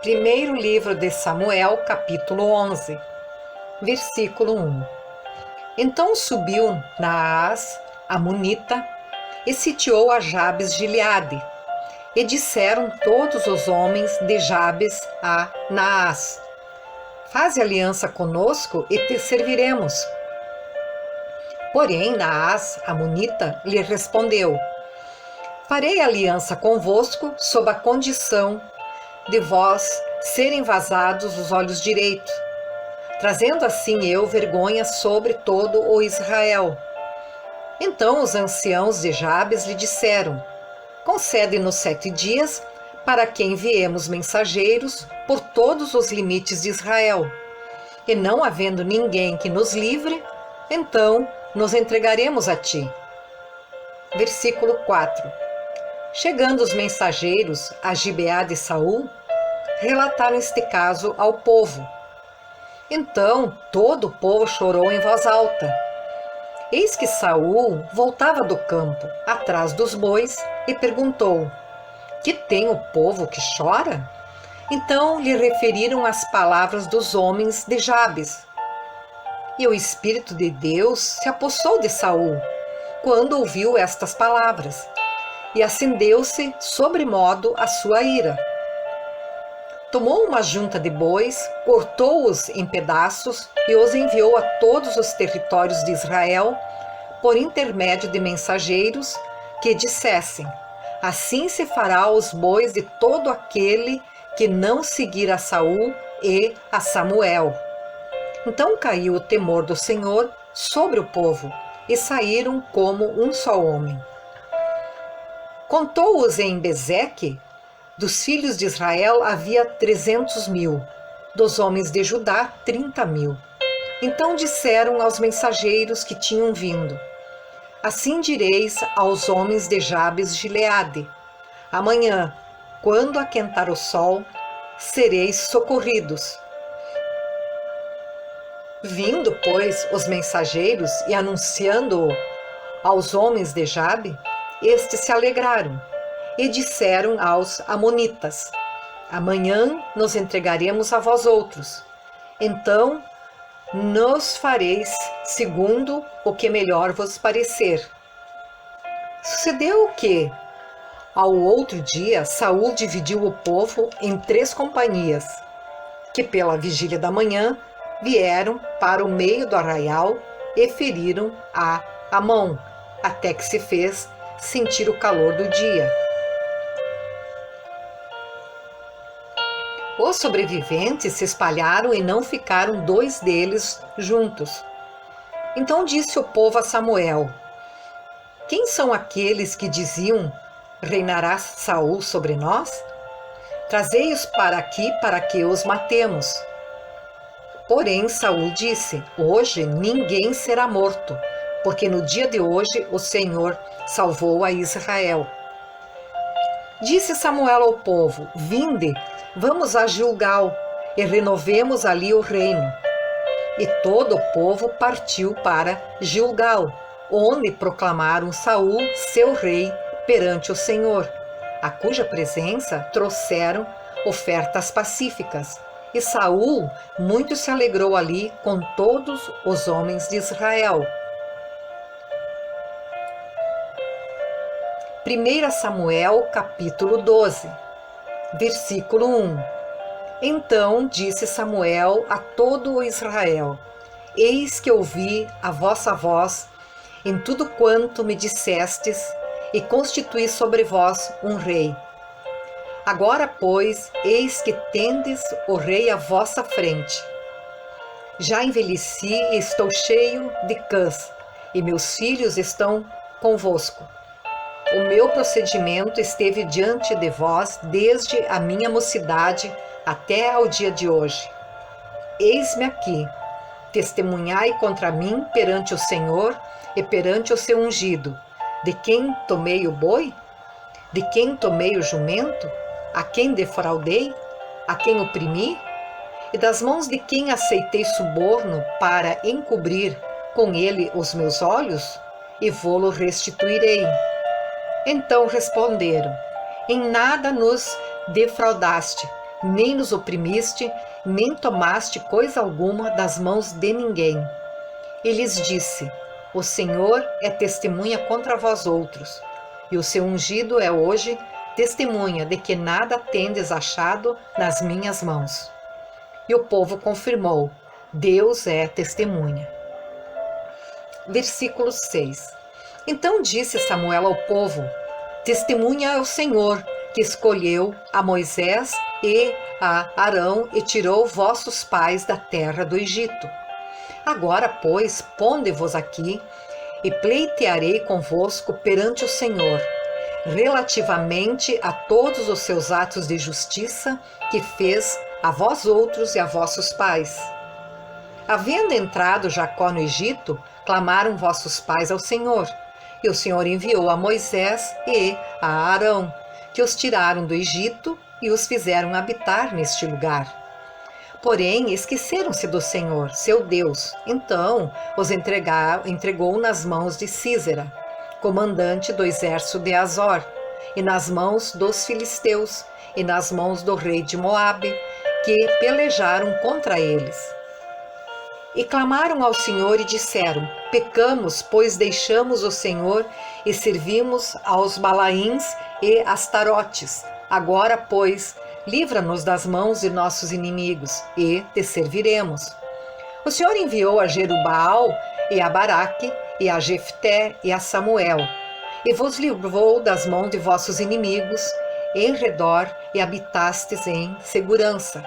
Primeiro livro de Samuel, capítulo 11, versículo 1. Então subiu Naás, amonita, e sitiou a Jabes Gileade. E disseram todos os homens de Jabes a Naás: Faze aliança conosco e te serviremos. Porém Naás, amonita, lhe respondeu: Farei aliança convosco sob a condição de vós serem vazados os olhos direitos, trazendo assim eu vergonha sobre todo o Israel. Então os anciãos de Jabes lhe disseram: Concede-nos 7 dias para que enviemos mensageiros por todos os limites de Israel. E não havendo ninguém que nos livre, então nos entregaremos a ti. Versículo 4. Chegando os mensageiros a Gibeá de Saul, relataram este caso ao povo. Então todo o povo chorou em voz alta. Eis que Saul voltava do campo, atrás dos bois, e perguntou: Que tem o povo que chora? Então lhe referiram as palavras dos homens de Jabes. E o Espírito de Deus se apossou de Saul, quando ouviu estas palavras, e acendeu-se sobremodo a sua ira. Tomou uma junta de bois, cortou-os em pedaços e os enviou a todos os territórios de Israel, por intermédio de mensageiros que dissessem: Assim se fará aos bois de todo aquele que não seguir a Saul e a Samuel. Então caiu o temor do Senhor sobre o povo, e saíram como um só homem. Contou-os em Bezeque. Dos filhos de Israel havia 300.000, dos homens de Judá 30.000. Então disseram aos mensageiros que tinham vindo: Assim direis aos homens de Jabes Gileade: Amanhã, quando aquentar o sol, sereis socorridos. Vindo, pois, os mensageiros e anunciando-o aos homens de Jabe, estes se alegraram e disseram aos amonitas: Amanhã nos entregaremos a vós outros. Então nos fareis segundo o que melhor vos parecer. Sucedeu que, ao outro dia, Saul dividiu o povo em 3 companhias, que pela vigília da manhã vieram para o meio do arraial e feriram a Amon, até que se fez sentir o calor do dia. Os sobreviventes se espalharam e não ficaram 2 deles juntos. Então disse o povo a Samuel: Quem são aqueles que diziam: Reinará Saul sobre nós? Trazei-os para aqui para que os matemos. Porém Saul disse: Hoje ninguém será morto, porque no dia de hoje o Senhor salvou a Israel. Disse Samuel ao povo: Vinde, vamos a Gilgal e renovemos ali o reino. E todo o povo partiu para Gilgal, onde proclamaram Saul seu rei perante o Senhor, a cuja presença trouxeram ofertas pacíficas. E Saul muito se alegrou ali com todos os homens de Israel. 1 Samuel capítulo 12, versículo 1. Então disse Samuel a todo o Israel: Eis que ouvi a vossa voz em tudo quanto me dissestes, e constituí sobre vós um rei. Agora, pois, eis que tendes o rei à vossa frente. Já envelheci e estou cheio de cãs, e meus filhos estão convosco. O meu procedimento esteve diante de vós desde a minha mocidade até ao dia de hoje. Eis-me aqui, testemunhai contra mim perante o Senhor e perante o seu ungido. De quem tomei o boi? De quem tomei o jumento? A quem defraudei? A quem oprimi? E das mãos de quem aceitei suborno para encobrir com ele os meus olhos? E vô-lo restituirei. Então responderam: Em nada nos defraudaste, nem nos oprimiste, nem tomaste coisa alguma das mãos de ninguém. E lhes disse: O Senhor é testemunha contra vós outros, e o seu ungido é hoje testemunha de que nada tendes achado nas minhas mãos. E o povo confirmou: Deus é testemunha. Versículo 6. Então disse Samuel ao povo: Testemunha é o Senhor, que escolheu a Moisés e a Arão e tirou vossos pais da terra do Egito. Agora, pois, ponde-vos aqui e pleitearei convosco perante o Senhor, relativamente a todos os seus atos de justiça que fez a vós outros e a vossos pais. Havendo entrado Jacó no Egito, clamaram vossos pais ao Senhor, e o Senhor enviou a Moisés e a Arão, que os tiraram do Egito e os fizeram habitar neste lugar. Porém, esqueceram-se do Senhor, seu Deus. Então os entregou nas mãos de Sísera, comandante do exército de Azor, e nas mãos dos filisteus, e nas mãos do rei de Moabe, que pelejaram contra eles. E clamaram ao Senhor e disseram: Pecamos, pois deixamos o Senhor e servimos aos Balaíns e Astarotes. Agora, pois, livra-nos das mãos de nossos inimigos e te serviremos. O Senhor enviou a Jerubaal e a Baraque e a Jefté e a Samuel, e vos livrou das mãos de vossos inimigos em redor e habitastes em segurança.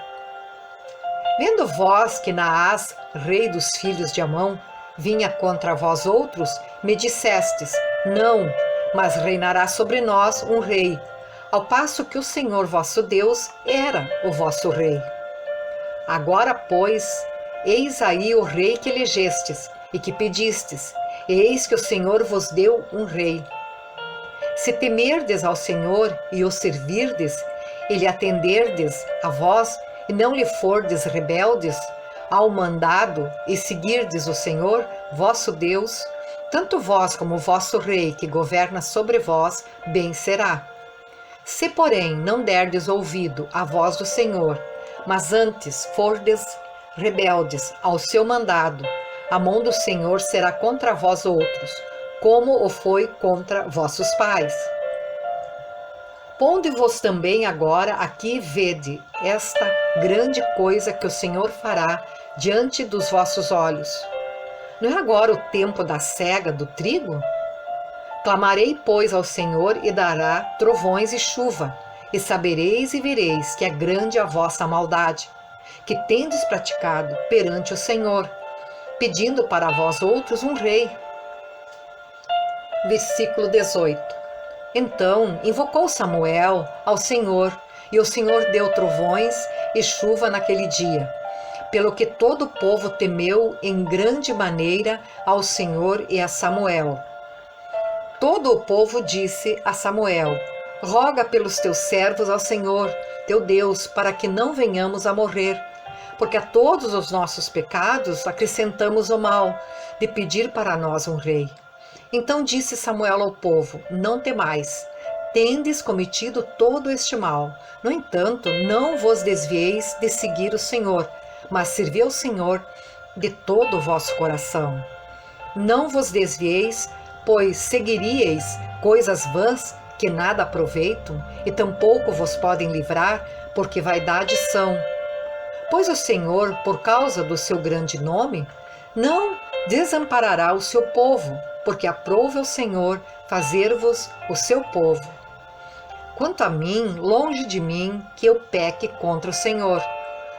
Vendo vós que Naás, rei dos filhos de Amon, vinha contra vós outros, me dissestes: Não, mas reinará sobre nós um rei, ao passo que o Senhor vosso Deus era o vosso rei. Agora, pois, eis aí o rei que elegestes e que pedistes, eis que o Senhor vos deu um rei. Se temerdes ao Senhor e o servirdes, e lhe atenderdes a vós, e não lhe fordes rebeldes ao mandado e seguirdes o Senhor, vosso Deus, tanto vós como o vosso rei que governa sobre vós, bem será. Se, porém, não derdes ouvido à voz do Senhor, mas antes fordes rebeldes ao seu mandado, a mão do Senhor será contra vós outros, como o foi contra vossos pais. Ponde-vos também agora aqui e vede esta grande coisa que o Senhor fará diante dos vossos olhos. Não é agora o tempo da cega do trigo? Clamarei, pois, ao Senhor e dará trovões e chuva, e sabereis e vereis que é grande a vossa maldade, que tendes praticado perante o Senhor, pedindo para vós outros um rei. Versículo 18. Então invocou Samuel ao Senhor, e o Senhor deu trovões e chuva naquele dia, pelo que todo o povo temeu em grande maneira ao Senhor e a Samuel. Todo o povo disse a Samuel: Roga pelos teus servos ao Senhor, teu Deus, para que não venhamos a morrer, porque a todos os nossos pecados acrescentamos o mal, de pedir para nós um rei. Então disse Samuel ao povo: Não temais, tendes cometido todo este mal. No entanto, não vos desvieis de seguir o Senhor, mas servi ao Senhor de todo o vosso coração. Não vos desvieis, pois seguiríeis coisas vãs que nada aproveitam, e tampouco vos podem livrar, porque vaidade são. Pois o Senhor, por causa do seu grande nome, não desamparará o seu povo, porque aprove o Senhor fazer-vos o seu povo. Quanto a mim, longe de mim que eu peque contra o Senhor,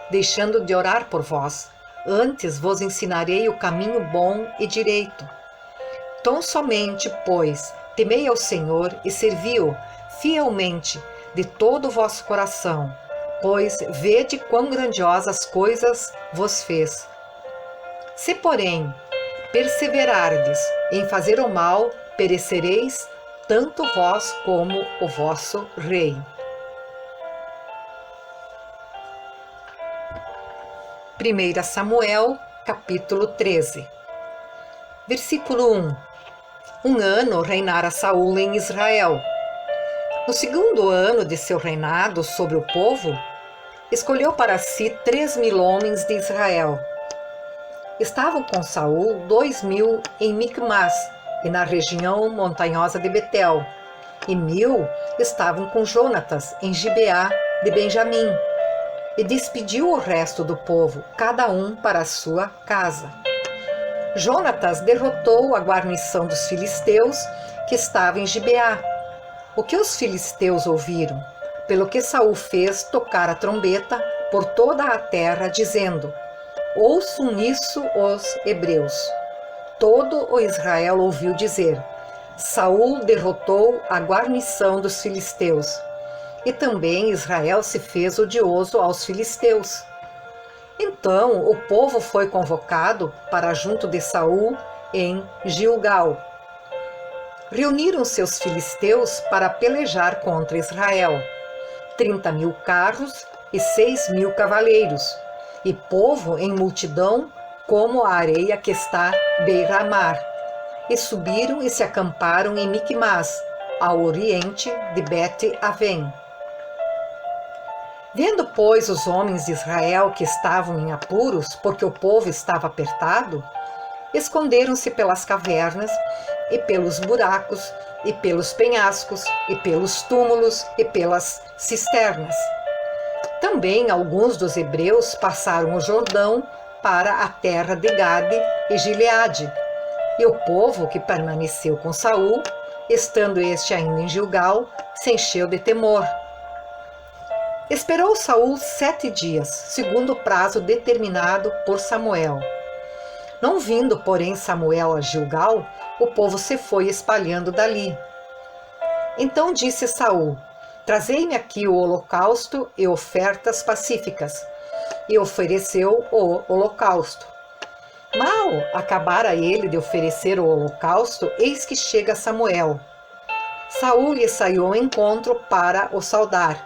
deixando de orar por vós. Antes vos ensinarei o caminho bom e direito. Tão somente, pois, temei ao Senhor e servi-o fielmente de todo o vosso coração, pois vede quão grandiosas coisas vos fez. Se, porém, perseverardes em fazer o mal, perecereis, tanto vós como o vosso rei. 1 Samuel, capítulo 13. Versículo 1. Um ano reinara Saul em Israel. No segundo ano de seu reinado sobre o povo, escolheu para si 3.000 homens de Israel. Estavam com Saul 2.000 em Micmas e na região montanhosa de Betel, e 1.000 estavam com Jonatas em Gibeá de Benjamim, e despediu o resto do povo, cada um para a sua casa. Jonatas derrotou a guarnição dos filisteus que estava em Gibeá. O que os filisteus ouviram, pelo que Saul fez tocar a trombeta por toda a terra, dizendo: ouçam isso os hebreus. Todo o Israel ouviu dizer: Saul derrotou a guarnição dos filisteus. E também Israel se fez odioso aos filisteus. Então o povo foi convocado para junto de Saul em Gilgal. Reuniram-se os filisteus para pelejar contra Israel, 30.000 carros e 6.000 cavaleiros, e povo em multidão como a areia que está beira-mar. E subiram e se acamparam em Micmas, ao oriente de Bet-Avém. Vendo, pois, os homens de Israel que estavam em apuros, porque o povo estava apertado, esconderam-se pelas cavernas, e pelos buracos, e pelos penhascos, e pelos túmulos, e pelas cisternas. Também alguns dos hebreus passaram o Jordão para a terra de Gade e Gileade. E o povo que permaneceu com Saul, estando este ainda em Gilgal, se encheu de temor. Esperou Saul 7 dias, segundo o prazo determinado por Samuel. Não vindo, porém, Samuel a Gilgal, o povo se foi espalhando dali. Então disse Saul: trazei-me aqui o holocausto e ofertas pacíficas. E ofereceu o holocausto. Mal acabara ele de oferecer o holocausto, eis que chega Samuel. Saul lhe saiu ao encontro para o saudar.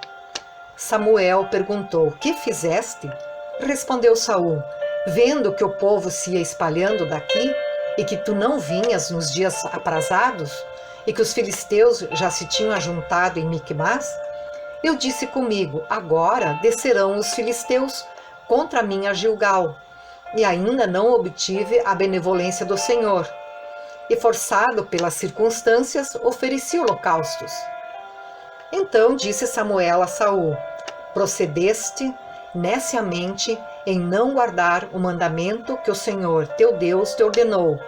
Samuel perguntou: que fizeste? Respondeu Saul: vendo que o povo se ia espalhando daqui, e que tu não vinhas nos dias aprazados, e que os filisteus já se tinham ajuntado em Micmas, eu disse comigo: agora descerão os filisteus contra mim a Gilgal, e ainda não obtive a benevolência do Senhor. E forçado pelas circunstâncias, ofereci holocaustos. Então disse Samuel a Saul: procedeste neciamente em não guardar o mandamento que o Senhor teu Deus te ordenou,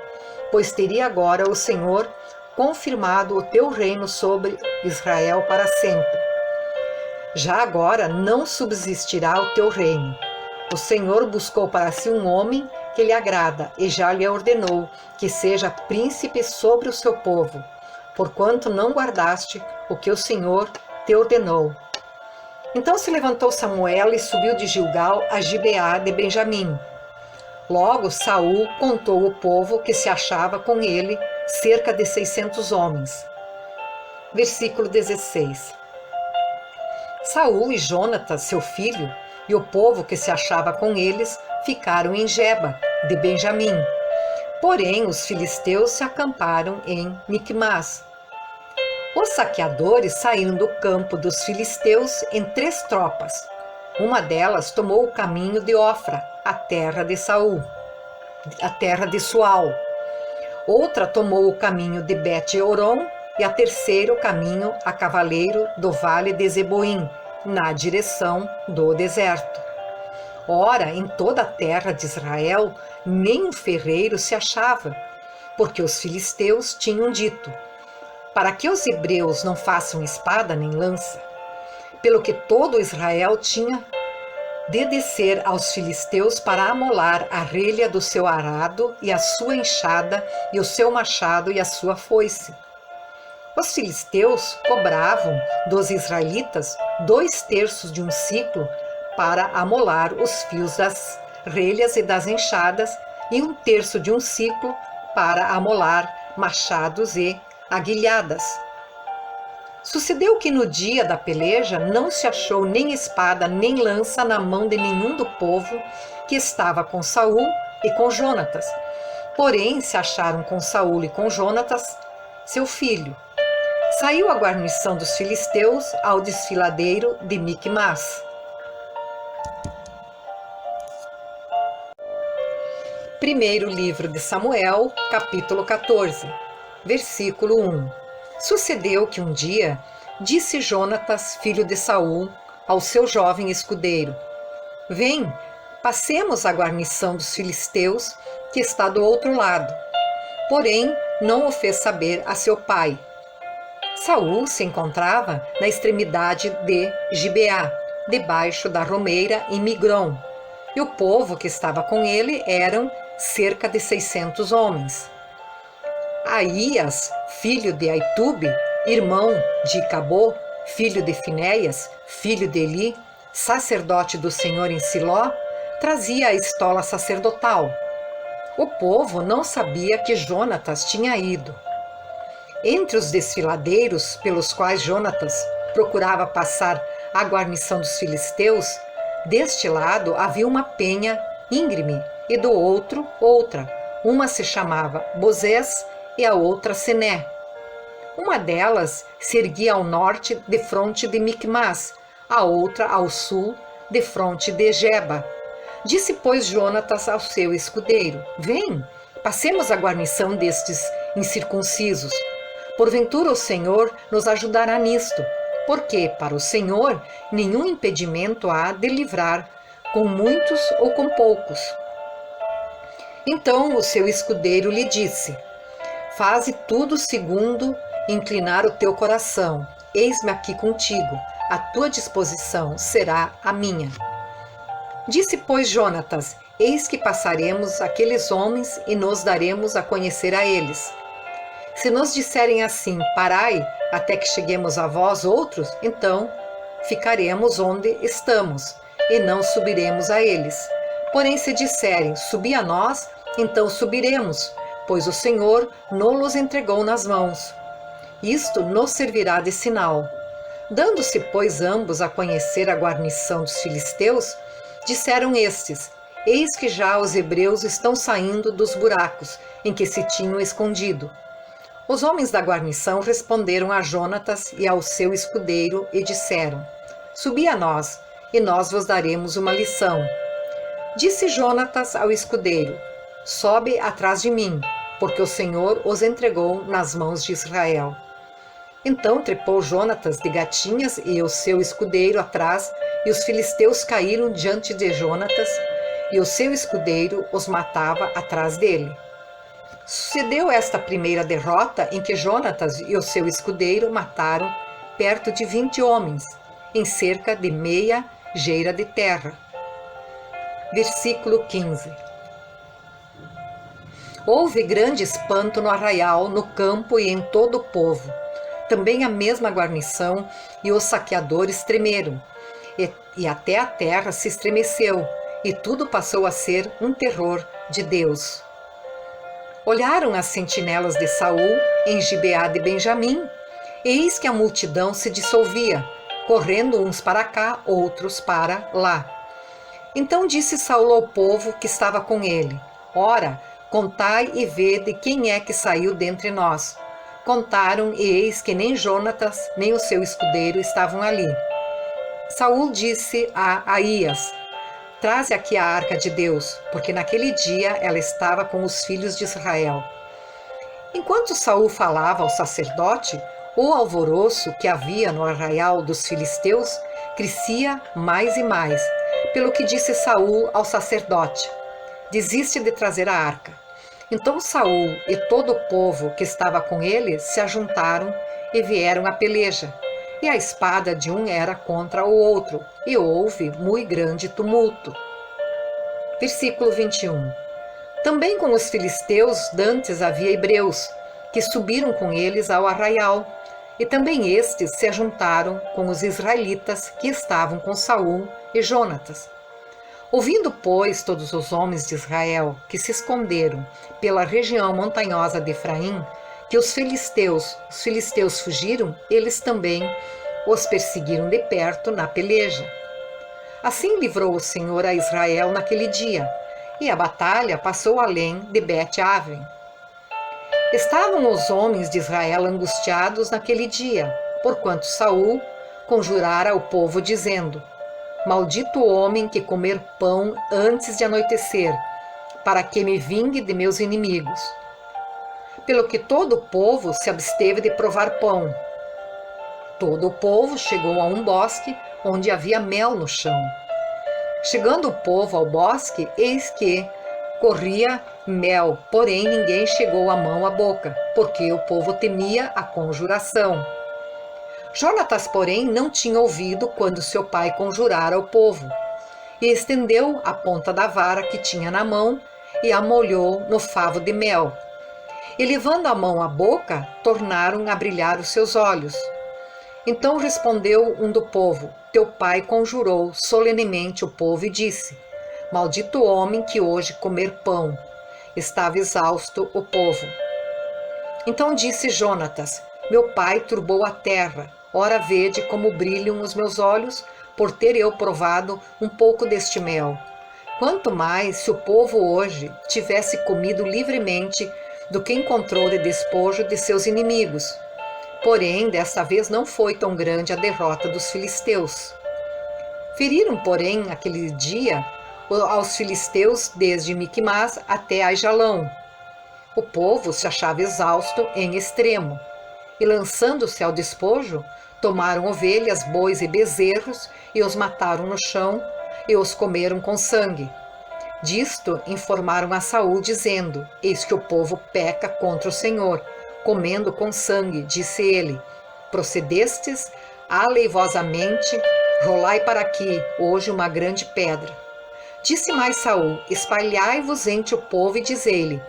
pois teria agora o Senhor confirmado o teu reino sobre Israel para sempre. Já agora não subsistirá o teu reino. O Senhor buscou para si um homem que lhe agrada, e já lhe ordenou que seja príncipe sobre o seu povo, porquanto não guardaste o que o Senhor te ordenou. Então se levantou Samuel e subiu de Gilgal a Gibeá de Benjamim. Logo Saul contou o povo que se achava com ele, cerca de 600 homens. Versículo 16. Saul e Jonatas, seu filho, e o povo que se achava com eles ficaram em Geba de Benjamim. Porém os filisteus se acamparam em Micmas. Os saqueadores saíram do campo dos filisteus em 3 tropas. Uma delas tomou o caminho de Ofra, a terra de Saul, a terra de Sual. Outra tomou o caminho de Bet-Horon, e a terceira o caminho a cavaleiro do vale de Zeboim, na direção do deserto. Ora, em toda a terra de Israel, nem um ferreiro se achava, porque os filisteus tinham dito: para que os hebreus não façam espada nem lança, pelo que todo Israel tinha de descer aos filisteus para amolar a relha do seu arado e a sua enxada e o seu machado e a sua foice. Os filisteus cobravam dos israelitas 2/3 de um siclo para amolar os fios das relhas e das enxadas, e 1/3 de um siclo para amolar machados e aguilhadas. Sucedeu que no dia da peleja não se achou nem espada nem lança na mão de nenhum do povo que estava com Saul e com Jonatas. Porém se acharam com Saul e com Jonatas, seu filho. Saiu a guarnição dos filisteus ao desfiladeiro de Micmas. Primeiro livro de Samuel, capítulo 14, versículo 1. Sucedeu que um dia disse Jonatas, filho de Saul, ao seu jovem escudeiro: Vem, passemos à guarnição dos filisteus, que está do outro lado. Porém, não o fez saber a seu pai. Saul se encontrava na extremidade de Gibeá, debaixo da romeira em Migron, e o povo que estava com ele eram cerca de 600 homens. Aías, filho de Aitube, irmão de Cabô, filho de Finéias, filho de Eli, sacerdote do Senhor em Siló, trazia a estola sacerdotal. O povo não sabia que Jonatas tinha ido. Entre os desfiladeiros pelos quais Jonatas procurava passar a guarnição dos filisteus, deste lado havia uma penha íngreme e do outro outra. Uma se chamava Bozés e a outra Sené. Uma delas se erguia ao norte, defronte de Micmas, a outra ao sul, defronte de Geba. Disse, pois, Jonatas ao seu escudeiro: Vem, passemos a guarnição destes incircuncisos. Porventura o Senhor nos ajudará nisto, porque para o Senhor nenhum impedimento há de livrar, com muitos ou com poucos. Então o seu escudeiro lhe disse: Faze tudo segundo inclinar o teu coração. Eis-me aqui contigo, a tua disposição será a minha. Disse, pois, Jonatas: Eis que passaremos aqueles homens e nos daremos a conhecer a eles. Se nos disserem assim: Parai, até que cheguemos a vós outros, então ficaremos onde estamos e não subiremos a eles. Porém, se disserem: Subi a nós, então subiremos, pois o Senhor nos entregou nas mãos. Isto nos servirá de sinal. Dando-se, pois, ambos a conhecer a guarnição dos filisteus, disseram estes: Eis que já os hebreus estão saindo dos buracos em que se tinham escondido. Os homens da guarnição responderam a Jonatas e ao seu escudeiro e disseram: Subi a nós, e nós vos daremos uma lição. Disse Jonatas ao escudeiro: Sobe atrás de mim, porque o Senhor os entregou nas mãos de Israel. Então trepou Jonatas de gatinhas e o seu escudeiro atrás, e os filisteus caíram diante de Jonatas, e o seu escudeiro os matava atrás dele. Sucedeu esta primeira derrota em que Jonatas e o seu escudeiro mataram perto de 20 homens, em cerca de meia geira de terra. Versículo 15. Houve grande espanto no arraial, no campo e em todo o povo. Também a mesma guarnição e os saqueadores tremeram, e até a terra se estremeceu, e tudo passou a ser um terror de Deus. Olharam as sentinelas de Saul em Gibeá de Benjamim, eis que a multidão se dissolvia, correndo uns para cá, outros para lá. Então disse Saul ao povo que estava com ele: Ora, contai e vede quem é que saiu dentre nós. Contaram, e eis que nem Jonatas, nem o seu escudeiro estavam ali. Saul disse a Aías: Traze aqui a arca de Deus, porque naquele dia ela estava com os filhos de Israel. Enquanto Saul falava ao sacerdote, o alvoroço que havia no arraial dos filisteus crescia mais e mais, pelo que disse Saul ao sacerdote: Desiste de trazer a arca. Então Saul e todo o povo que estava com ele se ajuntaram e vieram à peleja, e a espada de um era contra o outro, e houve muito grande tumulto. Versículo 21. Também com os filisteus dantes havia hebreus, que subiram com eles ao arraial, e também estes se ajuntaram com os israelitas que estavam com Saul e Jonatas. Ouvindo, pois, todos os homens de Israel que se esconderam pela região montanhosa de Efraim, que os filisteus fugiram, eles também os perseguiram de perto na peleja. Assim livrou o Senhor a Israel naquele dia, e a batalha passou além de Bet-Aven. Estavam os homens de Israel angustiados naquele dia, porquanto Saul conjurara o povo dizendo: Maldito o homem que comer pão antes de anoitecer, para que me vingue de meus inimigos. Pelo que todo o povo se absteve de provar pão. Todo o povo chegou a um bosque onde havia mel no chão. Chegando o povo ao bosque, eis que corria mel, porém ninguém chegou a mão à boca, porque o povo temia a conjuração. Jonatas, porém, não tinha ouvido quando seu pai conjurara ao povo, e estendeu a ponta da vara que tinha na mão e a molhou no favo de mel. E levando a mão à boca, tornaram a brilhar os seus olhos. Então respondeu um do povo: teu pai conjurou solenemente o povo e disse: maldito o homem que hoje comer pão. Estava exausto o povo. Então disse Jonatas: meu pai turbou a terra. Ora vede como brilham os meus olhos, por ter eu provado um pouco deste mel. Quanto mais se o povo hoje tivesse comido livremente do que encontrou de despojo de seus inimigos. Porém, desta vez não foi tão grande a derrota dos filisteus. Feriram, porém, aquele dia aos filisteus desde Miquimás até Aijalão. O povo se achava exausto em extremo, e lançando-se ao despojo, tomaram ovelhas, bois e bezerros, e os mataram no chão, e os comeram com sangue. Disto informaram a Saul, dizendo: eis que o povo peca contra o Senhor, comendo com sangue. Disse ele: procedestes aleivosamente, rolai para aqui hoje uma grande pedra. Disse mais Saul: espalhai-vos entre o povo e dizei-lhe: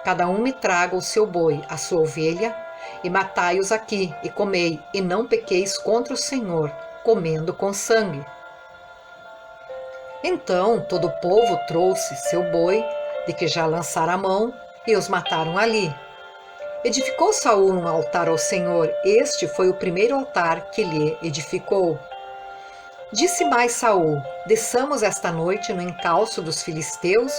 cada um me traga o seu boi, a sua ovelha, e matai-os aqui, e comei, e não pequeis contra o Senhor, comendo com sangue. Então todo o povo trouxe seu boi, de que já lançara a mão, e os mataram ali. Edificou Saul um altar ao Senhor. Este foi o primeiro altar que lhe edificou. Disse mais Saul: desçamos esta noite no encalço dos filisteus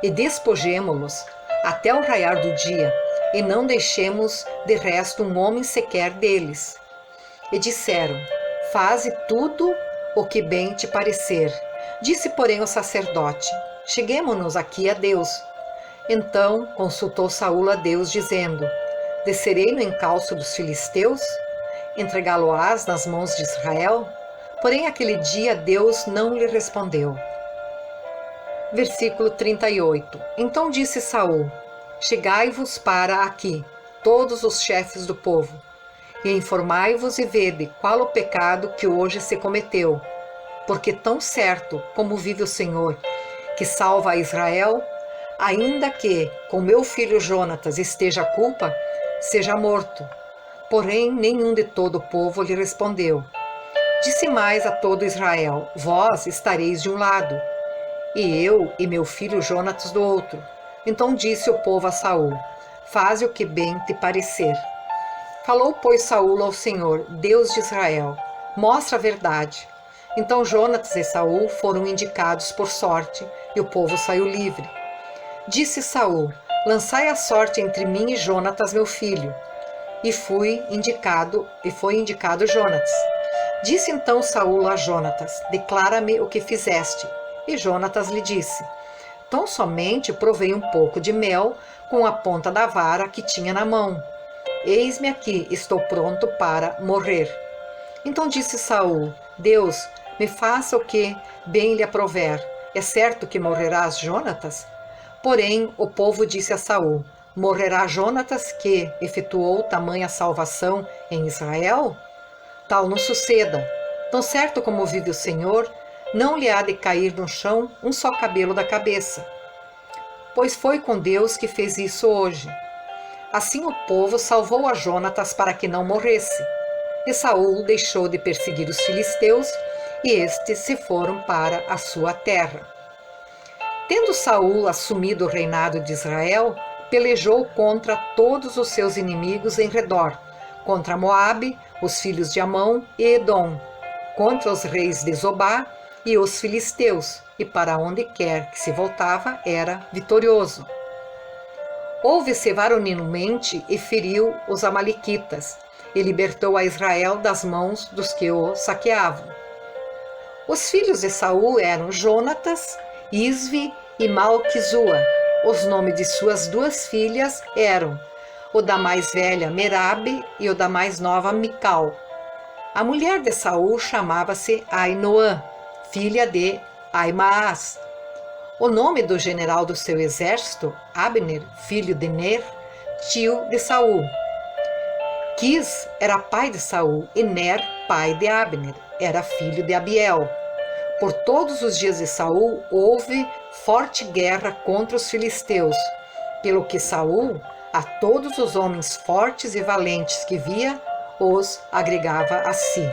e despojemo-los até o raiar do dia, e não deixemos de resto um homem sequer deles. E disseram: faze tudo o que bem te parecer. Disse, porém, o sacerdote: cheguemo-nos aqui a Deus. Então consultou Saul a Deus, dizendo: descerei no encalço dos filisteus? Entregá-lo-ás nas mãos de Israel? Porém, aquele dia Deus não lhe respondeu. Versículo 38. Então disse Saul: chegai-vos para aqui, todos os chefes do povo, e informai-vos e vede qual o pecado que hoje se cometeu. Porque tão certo como vive o Senhor, que salva a Israel, ainda que com meu filho Jonatas esteja a culpa, seja morto. Porém, nenhum de todo o povo lhe respondeu. Disse mais a todo Israel: vós estareis de um lado, e eu e meu filho Jonatas do outro. Então disse o povo a Saul: faze o que bem te parecer. Falou, pois, Saul ao Senhor, Deus de Israel: mostra a verdade. Então Jonatas e Saul foram indicados por sorte, e o povo saiu livre. Disse Saul: lançai a sorte entre mim e Jonatas, meu filho. E foi indicado Jonatas. Disse então Saul a Jonatas: declara-me o que fizeste. E Jonatas lhe disse: tão somente provei um pouco de mel com a ponta da vara que tinha na mão. Eis-me aqui, estou pronto para morrer. Então disse Saul: Deus me faça o que bem lhe aprover. É certo que morrerás, Jonatas? Porém, o povo disse a Saul: morrerá Jonatas, que efetuou tamanha salvação em Israel? Tal não suceda. Tão certo como vive o Senhor, não lhe há de cair no chão um só cabelo da cabeça. Pois foi com Deus que fez isso hoje. Assim o povo salvou a Jonatas para que não morresse. E Saul deixou de perseguir os filisteus, e estes se foram para a sua terra. Tendo Saul assumido o reinado de Israel, pelejou contra todos os seus inimigos em redor, contra Moabe, os filhos de Amon e Edom, contra os reis de Zobá e os filisteus, e para onde quer que se voltava era vitorioso. Houve-se varonilmente e feriu os amalequitas, e libertou a Israel das mãos dos que o saqueavam. Os filhos de Saul eram Jonatas, Isvi e Malquizua. Os nomes de suas 2 filhas eram o da mais velha Merabe e o da mais nova Mical. A mulher de Saul chamava-se Ainoã, filha de Aimaas. O nome do general do seu exército, Abner, filho de Ner, tio de Saul. Quis era pai de Saul e Ner, pai de Abner, era filho de Abiel. Por todos os dias de Saul houve forte guerra contra os filisteus, pelo que Saul, a todos os homens fortes e valentes que via, os agregava a si.